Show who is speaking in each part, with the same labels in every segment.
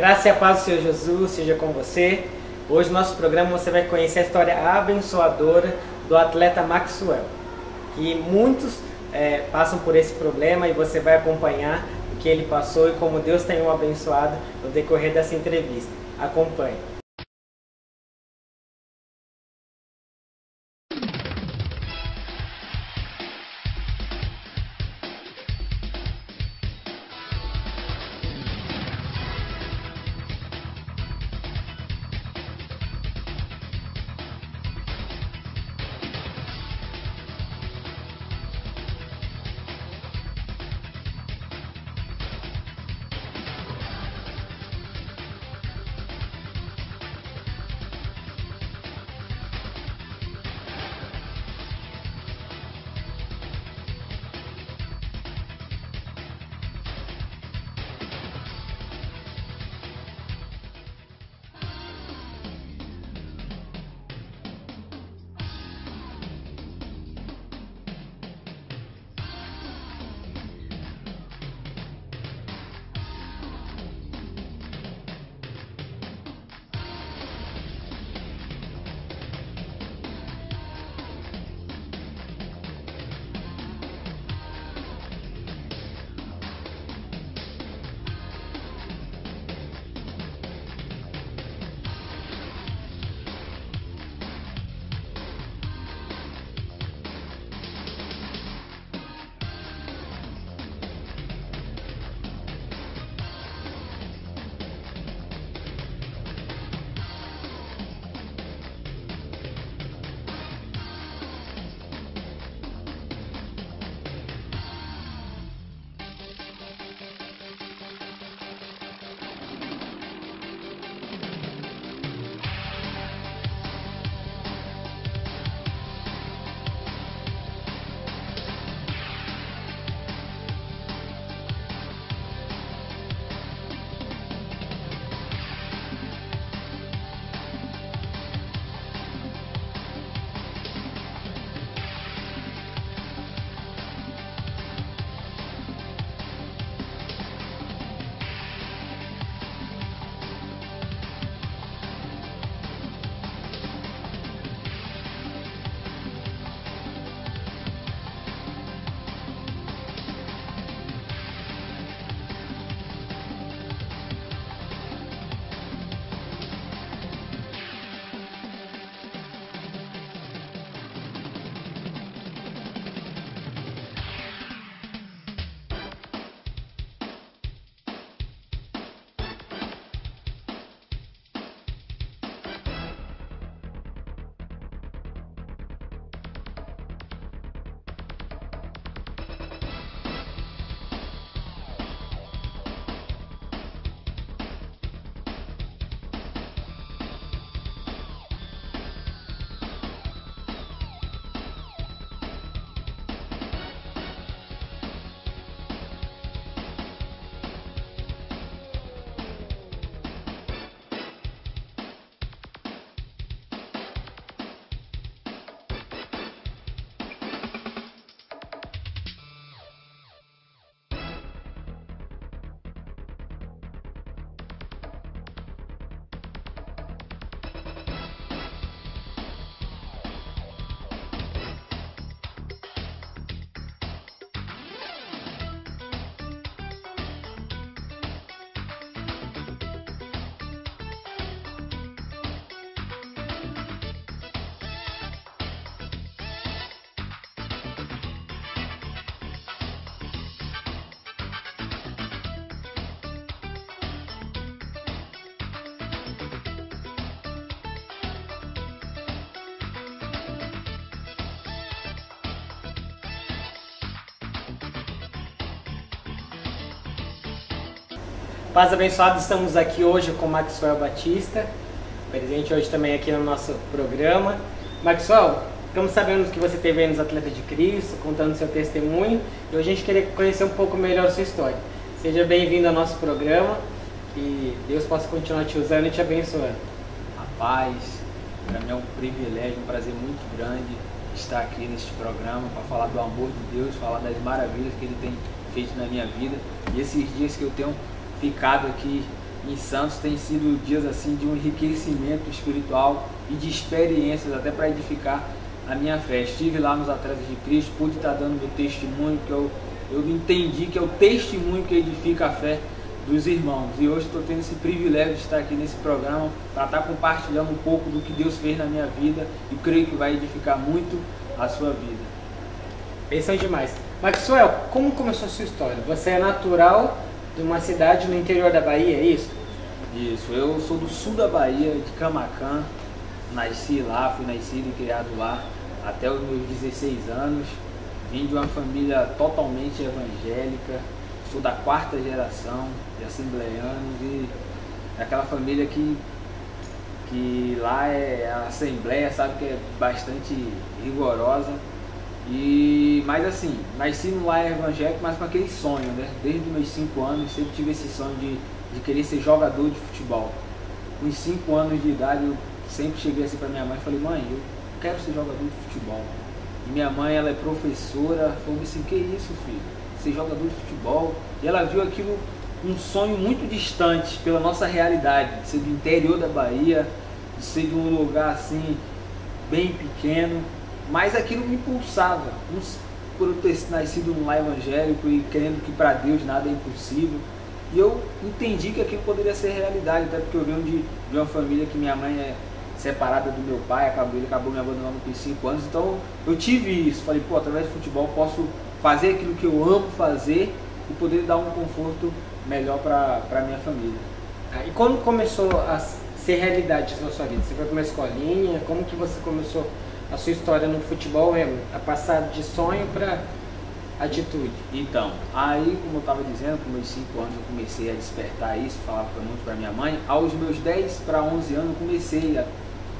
Speaker 1: Graça e a paz do Senhor Jesus seja com você. Hoje no nosso programa você vai conhecer a história abençoadora do atleta Maxwell. Que muitos passam por esse problema e você vai acompanhar o que ele passou e como Deus tem o abençoado no decorrer dessa entrevista. Acompanhe. Paz abençoada, estamos aqui hoje com Maxwell Batista, presente hoje também aqui no nosso programa. Maxwell, ficamos sabendo que você esteve aí nos Atletas de Cristo, contando seu testemunho, e hoje a gente queria conhecer um pouco melhor a sua história. Seja bem-vindo ao nosso programa, que Deus possa continuar te usando e te abençoando.
Speaker 2: A paz, para mim é um privilégio, um prazer muito grande estar aqui neste programa para falar do amor de Deus, falar das maravilhas que Ele tem feito na minha vida. E esses dias que eu tenho ficado aqui em Santos tem sido dias assim de um enriquecimento espiritual e de experiências até para edificar a minha fé. Estive lá nos Atletas de Cristo, pude estar dando meu testemunho, que eu entendi que é o testemunho que edifica a fé dos irmãos. E hoje estou tendo esse privilégio de estar aqui nesse programa para estar compartilhando um pouco do que Deus fez na minha vida e creio que vai edificar muito a sua vida.
Speaker 1: Pensam demais. Maxwell, como começou a sua história? Você é natural de uma cidade no interior da Bahia, é isso?
Speaker 2: Isso, eu sou do sul da Bahia, de Camaquã, nasci lá, fui nascido e criado lá até os meus 16 anos, vim de uma família totalmente evangélica, sou da 4ª geração de assembleianos e daquela família que lá é a assembleia, sabe, que é bastante rigorosa. Mas assim, nasci no lar evangélico, mas com aquele sonho, né? Desde os meus 5 anos, sempre tive esse sonho de querer ser jogador de futebol. Com os 5 anos de idade, eu sempre cheguei assim para minha mãe e falei: mãe, eu quero ser jogador de futebol. E minha mãe, ela é professora, falou assim: que isso, filho? Ser jogador de futebol? E ela viu aquilo, um sonho muito distante pela nossa realidade, de ser do interior da Bahia, de ser de um lugar assim, bem pequeno. Mas aquilo me impulsava, por eu ter nascido num lar evangélico e crendo que para Deus nada é impossível. E eu entendi que aquilo poderia ser realidade, até porque eu venho de uma família que minha mãe é separada do meu pai, ele acabou me abandonando com 5 anos. Então eu tive isso, falei, pô, através do futebol eu posso fazer aquilo que eu amo fazer e poder dar um conforto melhor para minha família.
Speaker 1: E quando começou a ser realidade na sua vida? Você foi para uma escolinha? Como que você começou a sua história no futebol mesmo, a passar de sonho para atitude?
Speaker 2: Então, aí, como eu estava dizendo, com meus 5 anos eu comecei a despertar isso, falava muito para minha mãe. Aos meus 10 para 11 anos eu comecei a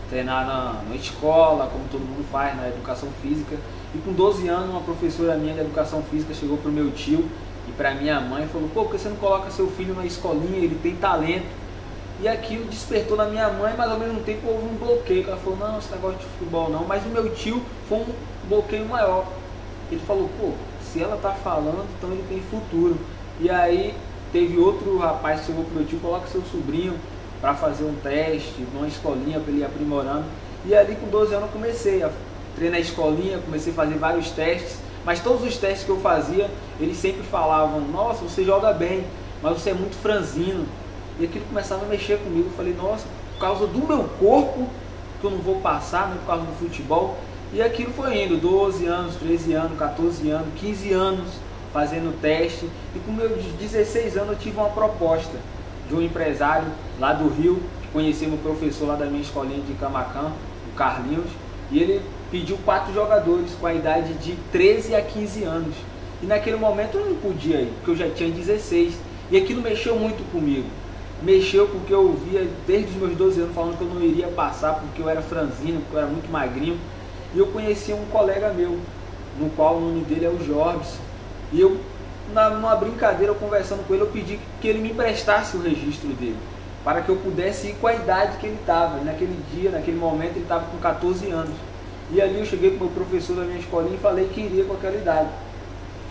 Speaker 2: treinar na escola, como todo mundo faz, na educação física. E com 12 anos uma professora minha de educação física chegou para o meu tio e para minha mãe e falou: pô, por que você não coloca seu filho na escolinha, ele tem talento? E aquilo despertou na minha mãe, mas ao mesmo tempo houve um bloqueio. Ela falou: não, esse negócio de futebol não. Mas o meu tio foi um bloqueio maior. Ele falou: pô, se ela tá falando, então ele tem futuro. E aí teve outro rapaz que chegou pro meu tio: coloca seu sobrinho para fazer um teste numa escolinha para ele ir aprimorando. E ali com 12 anos eu comecei a treinar na escolinha, comecei a fazer vários testes. Mas todos os testes que eu fazia, eles sempre falavam: nossa, você joga bem, mas você é muito franzino. E aquilo começava a mexer comigo. Eu falei: nossa, por causa do meu corpo que eu não vou passar, né, por causa do futebol. E aquilo foi indo, 12 anos, 13 anos, 14 anos, 15 anos fazendo teste. E com meus 16 anos eu tive uma proposta de um empresário lá do Rio, que conhecia meu professor lá da minha escolinha de Camaquã, o Carlinhos. E ele pediu 4 jogadores com a idade de 13 a 15 anos. E naquele momento eu não podia ir, porque eu já tinha 16. E aquilo mexeu muito comigo. Mexeu porque eu via desde os meus 12 anos falando que eu não iria passar porque eu era franzino, porque eu era muito magrinho. E eu conhecia um colega meu, no qual o nome dele é o Jorbs. E eu, numa brincadeira, conversando com ele, eu pedi que ele me emprestasse o registro dele, para que eu pudesse ir com a idade que ele estava. Naquele dia, naquele momento, ele estava com 14 anos. E ali eu cheguei com o meu professor da minha escolinha e falei que iria com aquela idade.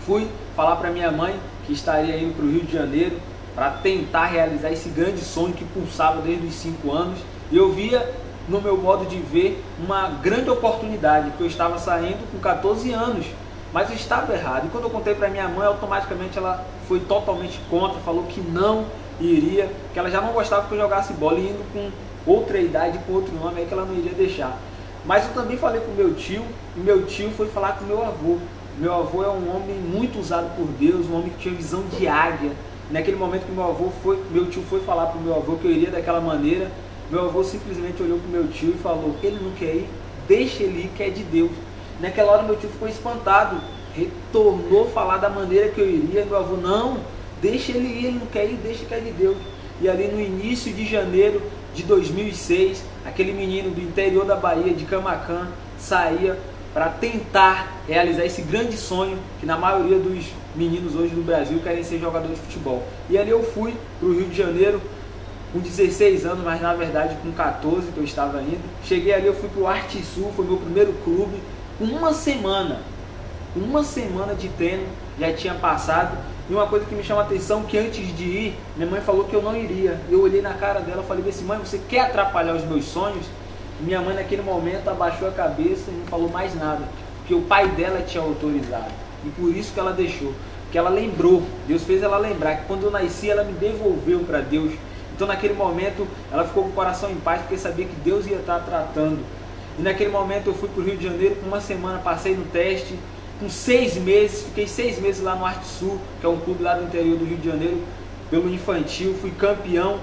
Speaker 2: Fui falar para minha mãe que estaria indo para o Rio de Janeiro para tentar realizar esse grande sonho que pulsava desde os 5 anos. E eu via, no meu modo de ver, uma grande oportunidade, porque eu estava saindo com 14 anos, mas eu estava errado. E quando eu contei para minha mãe, automaticamente ela foi totalmente contra, falou que não iria, que ela já não gostava que eu jogasse bola, e indo com outra idade, com outro nome, aí que ela não iria deixar. Mas eu também falei com meu tio, e meu tio foi falar com meu avô. Meu avô é um homem muito usado por Deus, um homem que tinha visão de águia. Naquele momento que meu tio foi falar para o meu avô que eu iria daquela maneira, meu avô simplesmente olhou para o meu tio e falou: ele não quer ir, deixa ele ir, que é de Deus. Naquela hora meu tio ficou espantado, retornou falar da maneira que eu iria. Meu avô: não, deixa ele ir, ele não quer ir, deixa que é de Deus. E ali no início de janeiro de 2006, aquele menino do interior da Bahia, de Camaquã, saía para tentar realizar esse grande sonho que na maioria dos meninos hoje no Brasil querem ser jogadores de futebol. E ali eu fui para o Rio de Janeiro com 16 anos, mas na verdade com 14 que eu estava indo. Cheguei ali, eu fui para o Arte Sul, foi meu primeiro clube. Com uma semana de treino já tinha passado E uma coisa que me chama a atenção, que antes de ir, minha mãe falou que eu não iria. Eu olhei na cara dela e falei assim, mãe, você quer atrapalhar os meus sonhos? E minha mãe naquele momento abaixou a cabeça e não falou mais nada, porque o pai dela tinha autorizado. E por isso que ela deixou, porque ela lembrou, Deus fez ela lembrar que quando eu nasci ela me devolveu para Deus. Então naquele momento ela ficou com o coração em paz, porque sabia que Deus ia estar tratando. E naquele momento eu fui para o Rio de Janeiro, com uma semana passei no teste, com 6 meses, fiquei 6 meses lá no Arte Sul, que é um clube lá do interior do Rio de Janeiro, pelo infantil, fui campeão.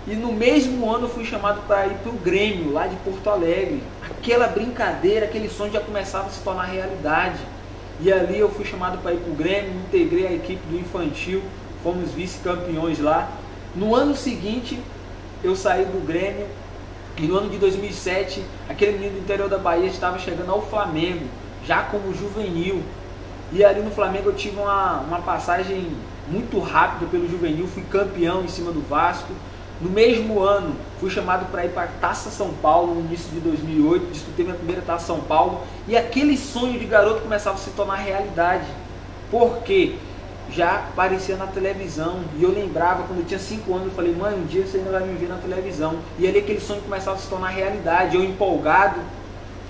Speaker 2: E no mesmo ano eu fui chamado para ir para o Grêmio, lá de Porto Alegre. Aquela brincadeira, aquele sonho já começava a se tornar realidade. E ali eu fui chamado para ir para o Grêmio, me integrei à equipe do infantil, fomos vice-campeões lá. No ano seguinte eu saí do Grêmio e no ano de 2007 aquele menino do interior da Bahia estava chegando ao Flamengo, já como juvenil. E ali no Flamengo eu tive uma passagem muito rápida pelo juvenil, fui campeão em cima do Vasco. No mesmo ano, fui chamado para ir para a Taça São Paulo, no início de 2008, disputei minha primeira Taça São Paulo, e aquele sonho de garoto começava a se tornar realidade, porque já aparecia na televisão, e eu lembrava, quando eu tinha 5 anos, eu falei, mãe, um dia você ainda vai me ver na televisão, e ali aquele sonho começava a se tornar realidade, eu empolgado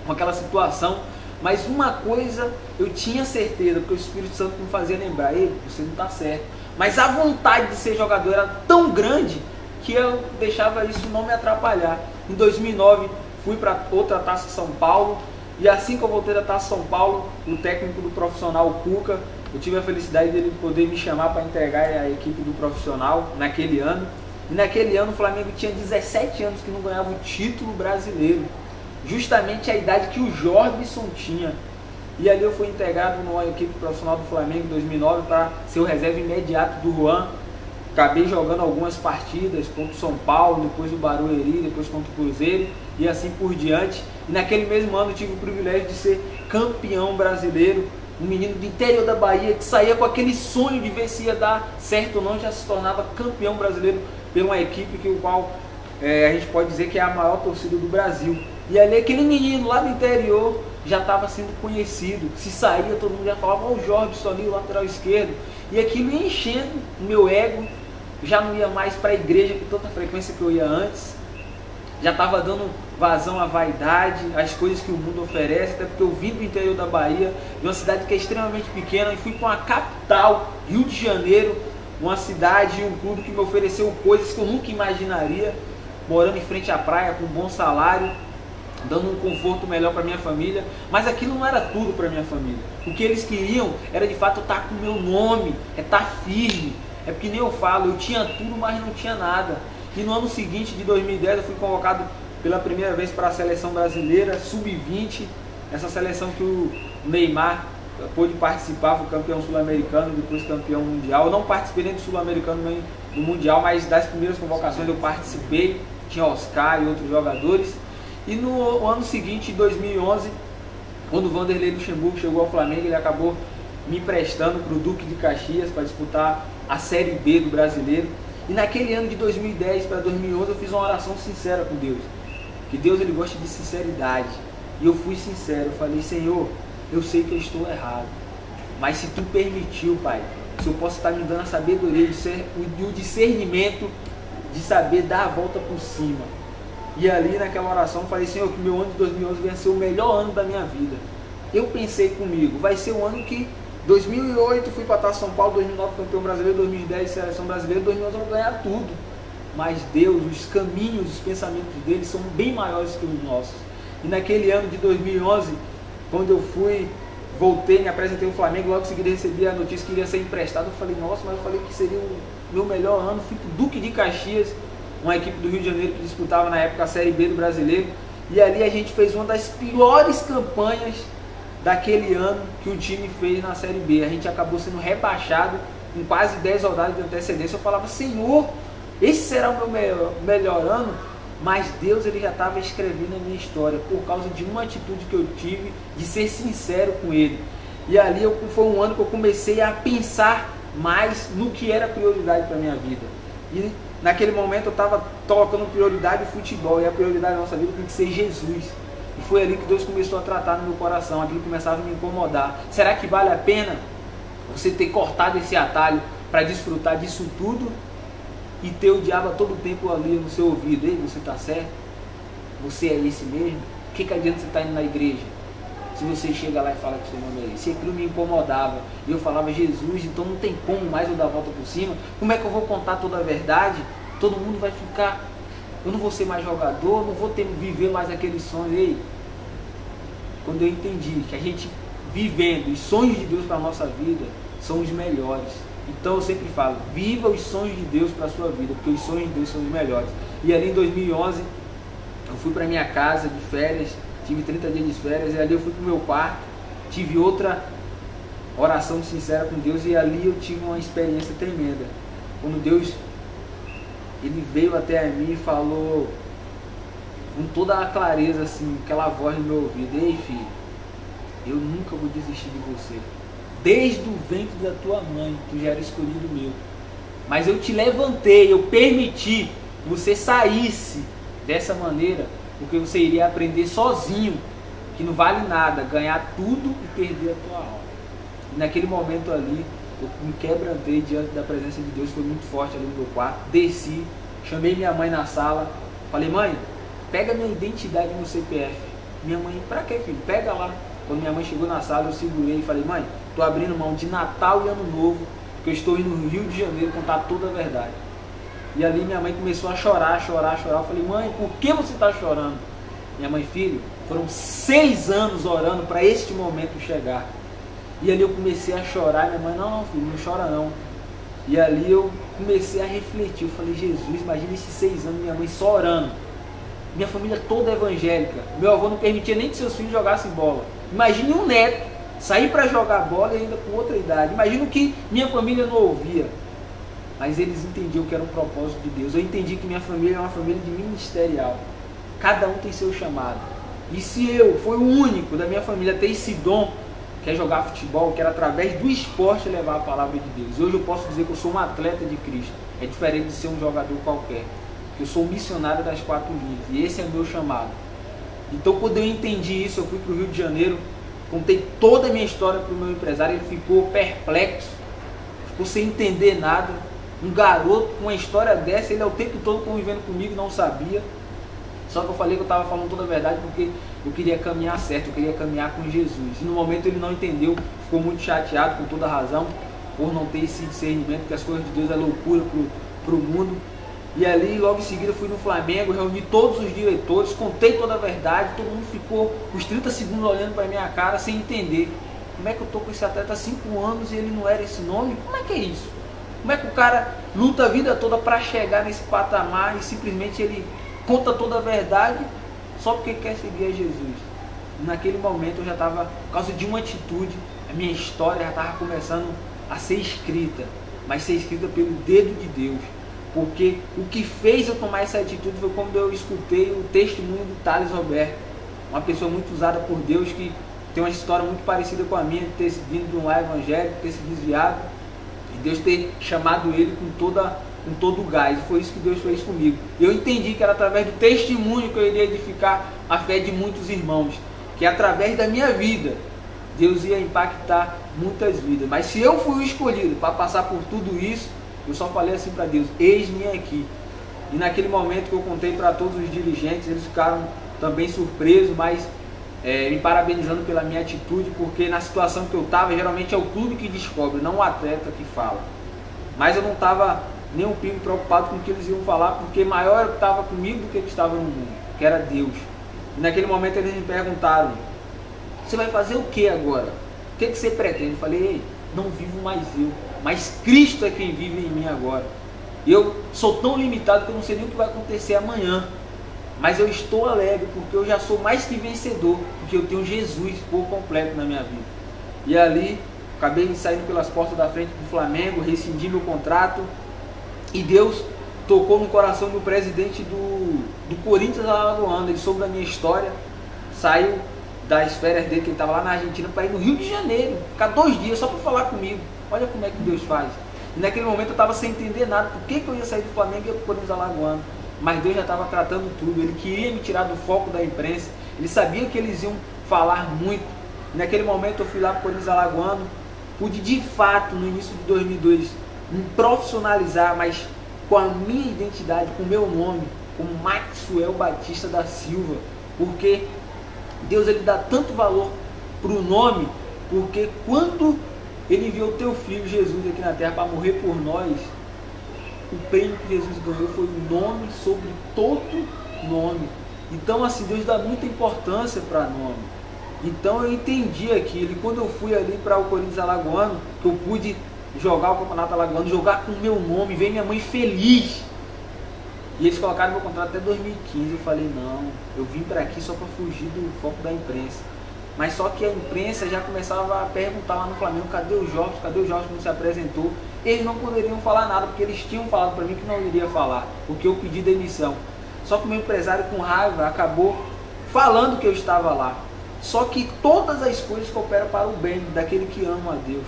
Speaker 2: com aquela situação, mas uma coisa eu tinha certeza, porque o Espírito Santo me fazia lembrar, ei, você não está certo, mas a vontade de ser jogador era tão grande, que eu deixava isso não me atrapalhar. Em 2009 fui para outra Taça São Paulo, e assim que eu voltei da Taça São Paulo, o técnico do profissional, o Cuca, eu tive a felicidade dele poder me chamar para entregar a equipe do profissional naquele ano. E naquele ano o Flamengo tinha 17 anos que não ganhava o título brasileiro, justamente a idade que o Jorbison tinha. E ali eu fui integrado numa equipe profissional do Flamengo em 2009 para ser o reserva imediato do Juan. Acabei jogando algumas partidas contra o São Paulo, depois o Barueri, depois contra o Cruzeiro e assim por diante. E naquele mesmo ano eu tive o privilégio de ser campeão brasileiro. Um menino do interior da Bahia que saía com aquele sonho de ver se ia dar certo ou não, já se tornava campeão brasileiro pela uma equipe que o qual a gente pode dizer que é a maior torcida do Brasil. E ali aquele menino lá do interior já estava sendo conhecido. Se saía, todo mundo já falava, o Jorbison ali, o lateral esquerdo. E aquilo ia enchendo o meu ego. Já não ia mais para a igreja com tanta frequência que eu ia antes. Já estava dando vazão à vaidade, às coisas que o mundo oferece, até porque eu vim do interior da Bahia, de uma cidade que é extremamente pequena, e fui para uma capital, Rio de Janeiro, uma cidade e um clube que me ofereceu coisas que eu nunca imaginaria, morando em frente à praia, com um bom salário, dando um conforto melhor para minha família, mas aquilo não era tudo para minha família. O que eles queriam era de fato estar com o meu nome, estar firme. É porque nem eu falo, eu tinha tudo, mas não tinha nada. E no ano seguinte, de 2010, eu fui convocado pela primeira vez para a seleção brasileira, sub-20, essa seleção que o Neymar pôde participar, foi campeão sul-americano, depois campeão mundial. Eu não participei nem do sul-americano nem do mundial, mas das primeiras convocações eu participei, tinha Oscar e outros jogadores. E no ano seguinte, em 2011, quando o Vanderlei Luxemburgo chegou ao Flamengo, ele acabou me emprestando para o Duque de Caxias para disputar a Série B do Brasileiro. E naquele ano de 2010 para 2011 eu fiz uma oração sincera com Deus, que Deus ele gosta de sinceridade, e eu fui sincero, eu falei, Senhor, eu sei que eu estou errado, mas se Tu permitiu, Pai, se eu posso estar me dando a sabedoria e o discernimento de saber dar a volta por cima. E ali naquela oração eu falei, Senhor, que meu ano de 2011 venha ser o melhor ano da minha vida. Eu pensei comigo, vai ser o ano que 2008 fui para Taça São Paulo, 2009 campeão brasileiro, 2010 seleção brasileira, 2011 eu vou ganhar tudo. Mas Deus, os caminhos, os pensamentos dele são bem maiores que os nossos. E naquele ano de 2011, quando eu voltei, me apresentei ao Flamengo, logo em seguida recebi a notícia que iria ser emprestado. Eu falei, nossa, mas eu falei que seria o meu melhor ano. Fui para o Duque de Caxias, uma equipe do Rio de Janeiro que disputava na época a Série B do Brasileiro. E ali a gente fez uma das piores campanhas daquele ano que o time fez na Série B. A gente acabou sendo rebaixado com quase 10 rodadas de antecedência. Eu falava, Senhor, esse será o meu melhor ano, mas Deus ele já estava escrevendo a minha história por causa de uma atitude que eu tive de ser sincero com Ele. E ali foi um ano que eu comecei a pensar mais no que era prioridade para a minha vida. E naquele momento eu estava colocando prioridade o futebol, e a prioridade da nossa vida tem que ser Jesus. E foi ali que Deus começou a tratar no meu coração, aquilo começava a me incomodar. Será que vale a pena Você ter cortado esse atalho para desfrutar disso tudo e ter o diabo a todo tempo ali no seu ouvido. Ei, você está certo? Você é esse mesmo? O que adianta você estar indo na igreja? Se você chega lá e fala que seu nome é esse. Se aquilo me incomodava e eu falava, Jesus, então não tem como mais eu dar a volta por cima. Como é que eu vou contar toda a verdade? Todo mundo vai ficar... Eu não vou ser mais jogador, não vou viver mais aqueles sonhos. Ei, quando eu entendi que a gente vivendo os sonhos de Deus para a nossa vida são os melhores. Então eu sempre falo, viva os sonhos de Deus para a sua vida, porque os sonhos de Deus são os melhores. E ali em 2011, eu fui para minha casa de férias, tive 30 dias de férias, e ali eu fui para o meu quarto, tive outra oração sincera com Deus, e ali eu tive uma experiência tremenda. Quando Deus, Ele veio até a mim e falou com toda a clareza, assim, aquela voz no meu ouvido: ei filho, eu nunca vou desistir de você. Desde o ventre da tua mãe, tu já era escolhido meu. Mas eu te levantei, eu permiti que você saísse dessa maneira, porque você iria aprender sozinho, que não vale nada, ganhar tudo e perder a tua alma. E naquele momento ali, eu me quebrantei diante da presença de Deus, foi muito forte ali no meu quarto, desci, chamei minha mãe na sala, falei: mãe, pega minha identidade no CPF. Minha mãe: pra quê, filho? Pega lá. Quando minha mãe chegou na sala, eu segurei e falei: mãe, estou abrindo mão de Natal e Ano Novo, porque eu estou indo no Rio de Janeiro contar toda a verdade. E ali minha mãe começou a chorar. Eu falei: mãe, por que você está chorando? Minha mãe: filho, foram 6 anos orando para este momento chegar. E ali eu comecei a chorar. Minha mãe: não, filho, não chora não. E ali eu comecei a refletir. Eu falei: Jesus, imagina esses 6 anos, minha mãe só orando. Minha família toda evangélica. Meu avô não permitia nem que seus filhos jogassem bola. Imagine um neto sair para jogar bola e ainda com outra idade. Imagina o que minha família não ouvia. Mas eles entendiam que era um propósito de Deus. Eu entendi que minha família é uma família de ministerial. Cada um tem seu chamado. E se eu fui o único da minha família a ter esse dom, que é jogar futebol, que era através do esporte levar a palavra de Deus. Hoje eu posso dizer que eu sou um atleta de Cristo. É diferente de ser um jogador qualquer. Eu sou um missionário das 4 linhas. E esse é o meu chamado. Então quando eu entendi isso, eu fui para o Rio de Janeiro, contei toda a minha história para o meu empresário, ele ficou perplexo, ficou sem entender nada. Um garoto com uma história dessa, ele é o tempo todo convivendo comigo, não sabia. Só que eu falei que eu estava falando toda a verdade porque eu queria caminhar certo, eu queria caminhar com Jesus. E no momento ele não entendeu, ficou muito chateado, com toda razão, por não ter esse discernimento que as coisas de Deus é loucura para o mundo. E ali, logo em seguida, fui no Flamengo, reuni todos os diretores, contei toda a verdade, todo mundo ficou uns 30 segundos olhando para minha cara sem entender. Como é que eu tô com esse atleta há 5 anos e ele não era esse nome? Como é que é isso? Como é que o cara luta a vida toda para chegar nesse patamar e simplesmente ele conta toda a verdade só porque quer seguir a Jesus? E naquele momento eu já estava, por causa de uma atitude, a minha história já estava começando a ser escrita, mas ser escrita pelo dedo de Deus. Porque o que fez eu tomar essa atitude foi quando eu escutei o testemunho do Thales Roberto, uma pessoa muito usada por Deus, que tem uma história muito parecida com a minha, de ter vindo de um lar evangélico, ter se desviado, e Deus ter chamado ele com todo o gás. E foi isso que Deus fez comigo. Eu entendi que era através do testemunho que eu iria edificar a fé de muitos irmãos, que através da minha vida Deus ia impactar muitas vidas. Mas se eu fui o escolhido para passar por tudo isso, eu só falei assim para Deus: eis-me aqui. E naquele momento que eu contei para todos os dirigentes, eles ficaram também surpresos, mas me parabenizando pela minha atitude, porque na situação que eu estava, geralmente é o clube que descobre, não o atleta que fala. Mas eu não estava nem um pingo preocupado com o que eles iam falar, porque maior eu estava comigo do que ele estava no mundo, que era Deus. E naquele momento eles me perguntaram: você vai fazer o que agora? O que você pretende? Eu falei: ei, não vivo mais eu, mas Cristo é quem vive em mim agora. Eu sou tão limitado que eu não sei nem o que vai acontecer amanhã, mas eu estou alegre porque eu já sou mais que vencedor, porque eu tenho Jesus por completo na minha vida. E ali, acabei saindo pelas portas da frente do Flamengo, rescindi meu contrato, e Deus tocou no coração do presidente do Corinthians Alagoano. Ele soube da minha história, saiu das férias dele, que ele estava lá na Argentina, para ir no Rio de Janeiro, ficar 2 dias só para falar comigo. Olha como é que Deus faz. E naquele momento eu estava sem entender nada, por que eu ia sair do Flamengo e ia para o Corinthians Alagoano. Mas Deus já estava tratando tudo, Ele queria me tirar do foco da imprensa, Ele sabia que eles iam falar muito. E naquele momento eu fui lá para o Corinthians Alagoano, pude de fato, no início de 2002, me profissionalizar, mas com a minha identidade, com o meu nome, como Maxwell Batista da Silva, porque Deus ele dá tanto valor para o nome, porque quando ele enviou o teu filho Jesus aqui na terra para morrer por nós, o prêmio que Jesus ganhou foi o nome sobre todo nome. Então assim, Deus dá muita importância para nome. Então eu entendi aquilo, e quando eu fui ali para o Corinthians Alagoano, que eu pude jogar o Campeonato Alagoano, jogar com o meu nome, ver minha mãe feliz, e eles colocaram meu contrato até 2015, eu falei, não, eu vim para aqui só para fugir do foco da imprensa. Mas só que a imprensa já começava a perguntar lá no Flamengo, cadê o Jorge quando se apresentou? Eles não poderiam falar nada, porque eles tinham falado para mim que não iria falar, porque eu pedi demissão. Só que o meu empresário, com raiva, acabou falando que eu estava lá. Só que todas as coisas cooperam para o bem daquele que ama a Deus.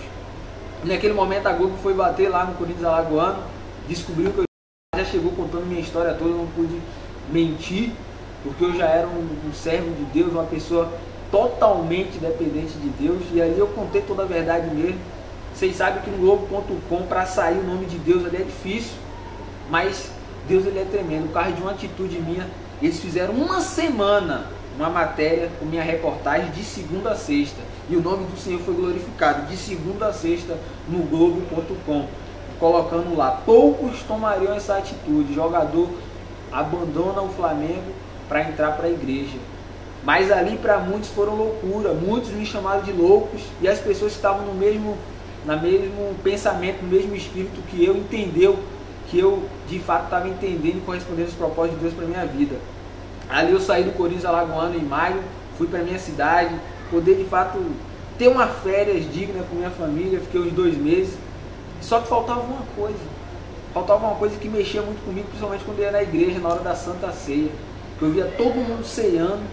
Speaker 2: Naquele momento a Globo foi bater lá no Corinthians Alagoano, descobriu que eu já chegou contando minha história toda, eu não pude mentir, porque eu já era um servo de Deus, uma pessoa totalmente dependente de Deus, e ali eu contei toda a verdade mesmo. Vocês sabem que no Globo.com, para sair o nome de Deus ali é difícil, mas Deus ele é tremendo. Por causa de uma atitude minha, eles fizeram uma semana uma matéria com minha reportagem de segunda a sexta, e o nome do Senhor foi glorificado de segunda a sexta no Globo.com, colocando lá, poucos tomariam essa atitude, jogador abandona o Flamengo para entrar para a igreja. Mas ali para muitos foram loucura, muitos me chamaram de loucos, e as pessoas que estavam no mesmo pensamento, no mesmo espírito que eu, entendeu que eu de fato estava entendendo e correspondendo aos propósitos de Deus para minha vida. Ali eu saí do Corinthians Alagoano em maio, fui para minha cidade, poder de fato ter uma férias digna com minha família, fiquei uns 2 meses, só que faltava uma coisa que mexia muito comigo, principalmente quando eu ia na igreja, na hora da Santa Ceia, que eu via todo mundo ceando,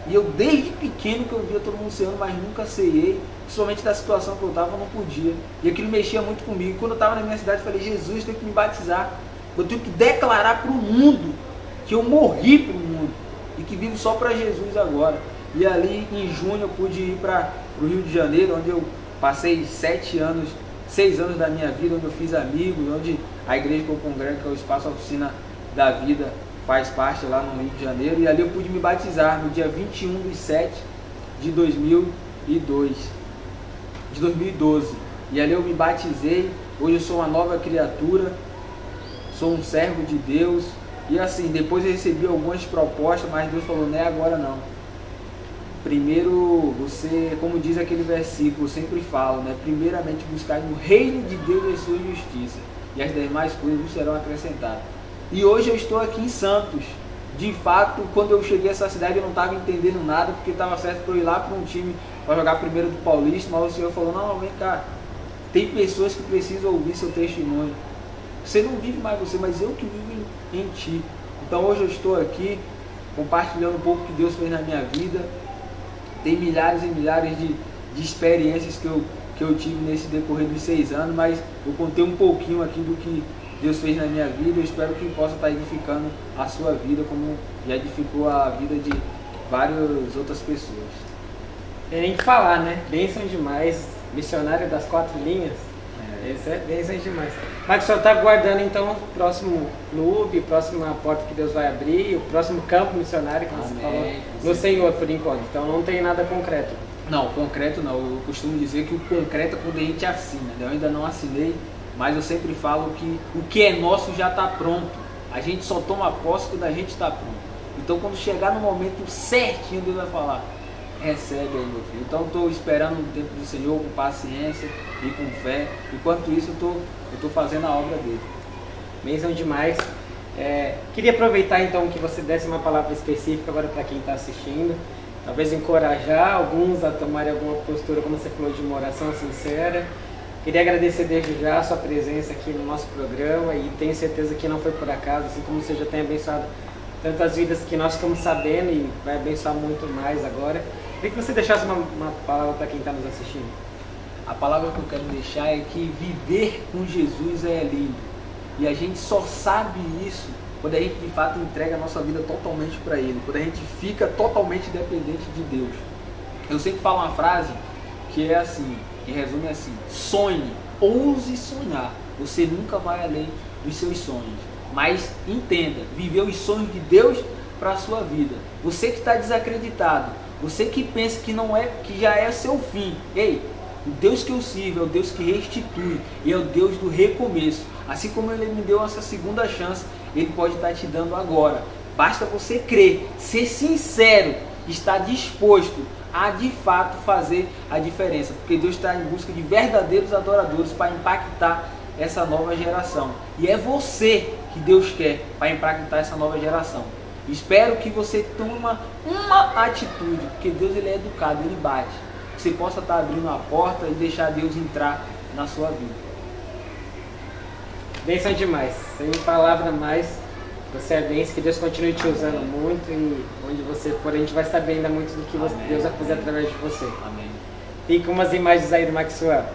Speaker 2: e eu desde pequeno que eu via todo mundo ceando, mas nunca ceiei, principalmente da situação que eu estava, eu não podia, e aquilo mexia muito comigo. Quando eu estava na minha cidade, eu falei, Jesus, tem que me batizar, eu tenho que declarar para o mundo que eu morri para o mundo, e que vivo só para Jesus agora. E ali em junho eu pude ir para o Rio de Janeiro, onde eu passei 6 anos da minha vida, onde eu fiz amigos, onde a igreja que eu congrego, que é o Espaço Oficina da Vida, faz parte lá no Rio de Janeiro, e ali eu pude me batizar no dia 21/7 de 2012. E ali eu me batizei, hoje eu sou uma nova criatura, sou um servo de Deus. E assim, depois eu recebi algumas propostas, mas Deus falou, não é agora não. Primeiro, você, como diz aquele versículo, eu sempre falo, né? Primeiramente buscar no reino de Deus a sua justiça, e as demais coisas serão acrescentadas. E hoje eu estou aqui em Santos. De fato, quando eu cheguei a essa cidade, eu não estava entendendo nada, porque estava certo para eu ir lá para um time para jogar primeiro do Paulista, mas o Senhor falou, não, vem cá, tem pessoas que precisam ouvir seu testemunho. Você não vive mais você, mas eu que vivo em ti. Então hoje eu estou aqui compartilhando um pouco que Deus fez na minha vida. Tem milhares e milhares de experiências que eu tive nesse decorrer dos 6 anos, mas eu contei um pouquinho aqui do que Deus fez na minha vida. Eu espero que possa estar edificando a sua vida, como já edificou a vida de várias outras pessoas.
Speaker 1: Tem nem que falar, né? Bênção demais, missionário das 4 linhas. Esse é bênção demais. Mas o senhor está aguardando então o próximo clube, a próxima porta que Deus vai abrir, o próximo campo missionário que você falou no Senhor por enquanto. Então não tem nada concreto.
Speaker 2: Não, concreto não. Eu costumo dizer que o concreto é quando a gente assina. Eu ainda não assinei, mas eu sempre falo que o que é nosso já está pronto. A gente só toma posse quando a gente está pronto. Então quando chegar no momento certinho, Deus vai falar, recebe aí, meu filho. Então estou esperando o tempo do Senhor com paciência e com fé. Enquanto isso eu estou fazendo a obra dele.
Speaker 1: Bênção demais. Queria aproveitar então que você desse uma palavra específica agora para quem está assistindo. Talvez encorajar alguns a tomarem alguma postura, como você falou, de uma oração sincera. Queria agradecer desde já a sua presença aqui no nosso programa, e tenho certeza que não foi por acaso, assim como você já tem abençoado tantas vidas que nós ficamos sabendo e vai abençoar muito mais agora. Queria que você deixasse uma palavra para quem está nos assistindo.
Speaker 2: A palavra que eu quero deixar é que viver com Jesus é lindo. E a gente só sabe isso quando a gente de fato entrega a nossa vida totalmente para Ele, quando a gente fica totalmente dependente de Deus. Eu sempre falo uma frase que é assim, que resume assim: sonhe, ouse sonhar. Você nunca vai além dos seus sonhos, mas entenda, viver os sonhos de Deus para a sua vida. Você que está desacreditado, você que pensa que não é, que já é seu fim, ei, o Deus que eu sirvo é o Deus que restitui e é o Deus do recomeço. Assim como Ele me deu essa segunda chance, Ele pode estar te dando agora. Basta você crer, ser sincero, estar disposto a de fato fazer a diferença, porque Deus está em busca de verdadeiros adoradores para impactar essa nova geração, e é você que Deus quer para impactar essa nova geração. Espero que você tome uma atitude, porque Deus ele é educado, Ele bate. Você possa estar abrindo a porta e deixar Deus entrar na sua vida.
Speaker 1: Bênção demais, sem palavra mais. Você é bênção, que Deus continue te usando muito, e onde você for a gente vai saber ainda muito do que
Speaker 2: Amém.
Speaker 1: Deus vai fazer através de você.
Speaker 2: Amém.
Speaker 1: Fica umas imagens aí do Maxwell.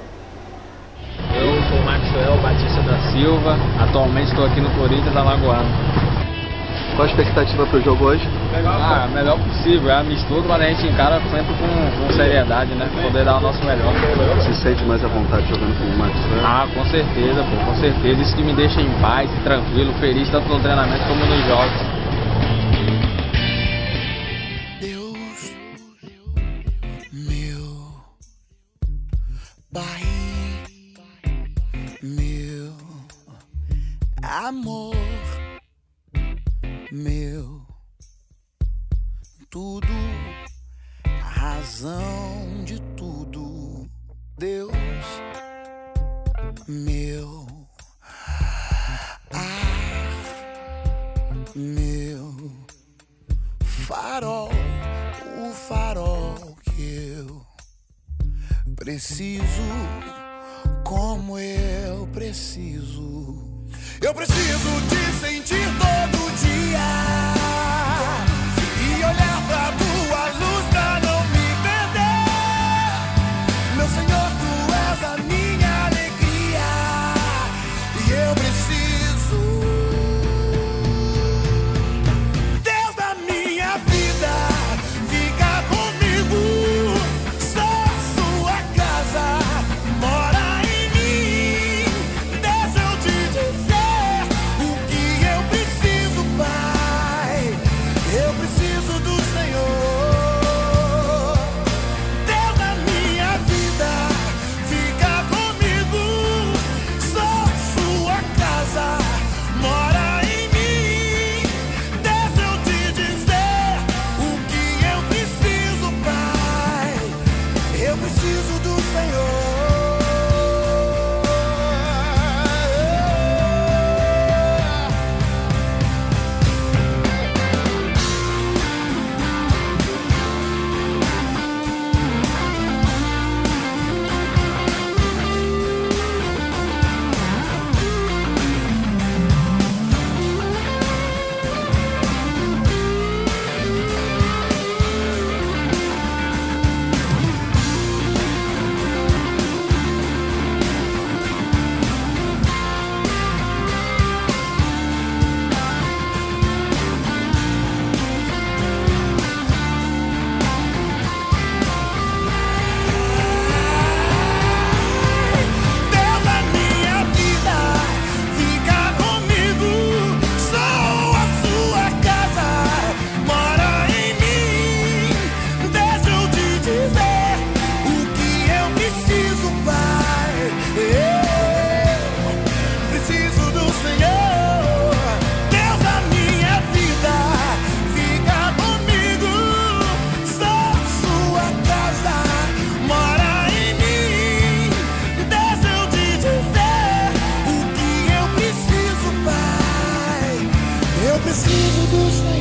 Speaker 3: Eu sou o Maxwell Batista da Silva, atualmente estou aqui no Corinthians Alagoano.
Speaker 4: Qual a expectativa para o jogo hoje?
Speaker 3: Melhor possível, é amistoso, mas a gente encara sempre com seriedade, né? Poder dar o nosso melhor.
Speaker 4: Você se sente mais à vontade jogando com o Maxwell?
Speaker 3: Com certeza, com certeza. Isso que me deixa em paz, tranquilo, feliz, tanto no treinamento como nos jogos.
Speaker 5: Deus, meu Pai, meu amor, meu tudo, a razão de tudo. Deus, meu meu farol, o farol que eu preciso, como eu preciso. Eu preciso te sentir todo dia e olhar pra tua luz pra não me perder. Meu Senhor, tu és a minha alegria e eu preciso. Deus da minha vida, fica comigo. Sou sua casa, mora em mim. Deixa eu te dizer o que eu preciso, Pai. Eu preciso do Senhor. Deus da minha vida, fica comigo. Sou sua casa, mora em mim. Deixa eu te dizer o que eu preciso, Pai. Eu preciso do Senhor. Deus da minha vida, fica comigo. Sou a sua casa, mora em mim. Deixa eu te dizer o que eu preciso, Pai. Eu preciso do Senhor. Deus da minha vida, fica comigo. Sou sua casa, mora em mim. Deixa eu te dizer o que eu preciso, Pai. Eu preciso do Senhor.